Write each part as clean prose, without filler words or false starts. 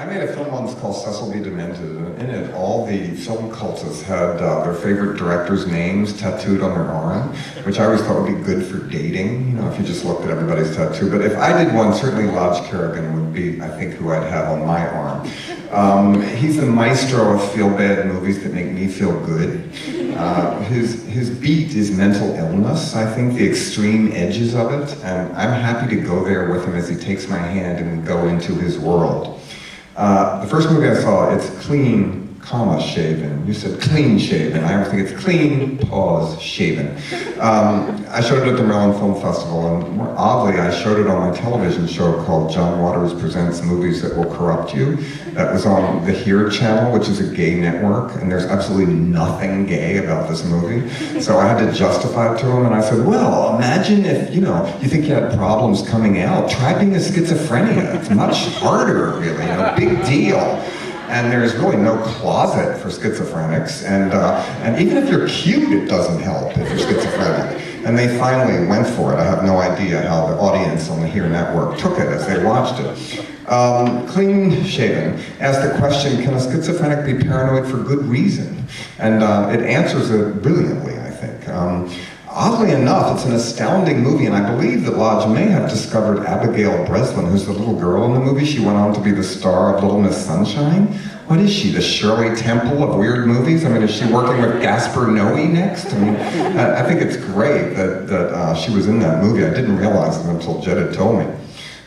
I made a film once called Cecil B. Demented, and in it, all the film cultists had their favorite directors' names tattooed on their arm, which I always thought would be good for dating, you know, if you just looked at everybody's tattoo. But if I did one, certainly Lodge Kerrigan would be, I think, who I'd have on my arm. He's the maestro of feel-bad movies that make me feel good. His beat is mental illness, I think, the extreme edges of it, and I'm happy to go there with him as he takes my hand and we go into his world. The first movie I saw, it's clean, comma, shaven. You said clean shaven. I always think it's clean, pause, shaven. I showed it at the Maryland Film Festival, and more oddly, I showed it on my television show called John Waters Presents Movies That Will Corrupt You. That was on the Here channel, which is a gay network, and there's absolutely nothing gay about this movie. So I had to justify it to him, and I said, well, imagine if, you know, you think you had problems coming out, try being a schizophrenia. It's much harder, really, you know, big deal. And there's really no closet for schizophrenics, and even if you're cute, it doesn't help if you're schizophrenic. And they finally went for it. I have no idea how the audience on the Here network took it as they watched it. Clean shaven asked the question, can a schizophrenic be paranoid for good reason? And it answers it brilliantly, I think. Oddly enough, it's an astounding movie, and I believe that Lodge may have discovered Abigail Breslin, who's the little girl in the movie. She went on to be the star of Little Miss Sunshine. What is she, the Shirley Temple of weird movies? I mean, is she working with Gaspar Noé next? I mean, I think it's great that she was in that movie. I didn't realize it until Jed had told me.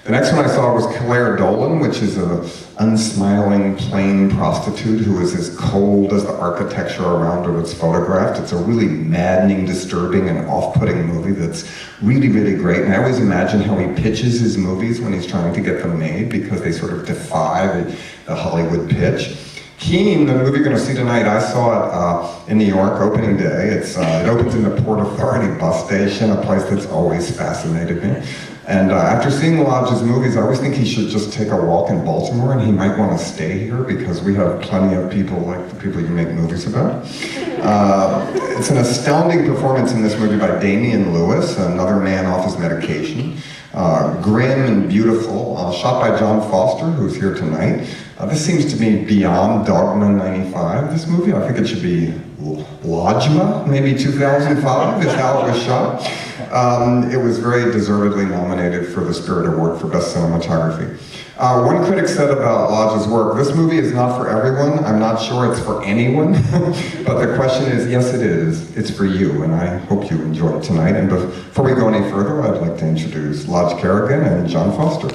The next one I saw was Claire Dolan, which is an unsmiling, plain prostitute who is as cold as the architecture around her that's photographed. It's a really maddening, disturbing, and off-putting movie that's really, really great. And I always imagine how he pitches his movies when he's trying to get them made, because they sort of defy the Hollywood pitch. Keane, the movie you're going to see tonight, I saw it in New York, opening day. It opens in the Port Authority bus station, a place that's always fascinated me. And after seeing Lodge's movies, I always think he should just take a walk in Baltimore, and he might want to stay here because we have plenty of people like the people you make movies about. It's an astounding performance in this movie by Damian Lewis, another man off his medication. Grim and beautiful, shot by John Foster, who's here tonight. This seems to me beyond Dogma 95, this movie. I think it should be Lodgema, maybe 2005 is how it was shot. It was very deservedly nominated for the Spirit Award for Best Cinematography. One critic said about Lodge's work, this movie is not for everyone. I'm not sure it's for anyone, but the question is, yes it is. It's for you, and I hope you enjoy it tonight. And before we go any further, I'd like to introduce Lodge Kerrigan and John Foster.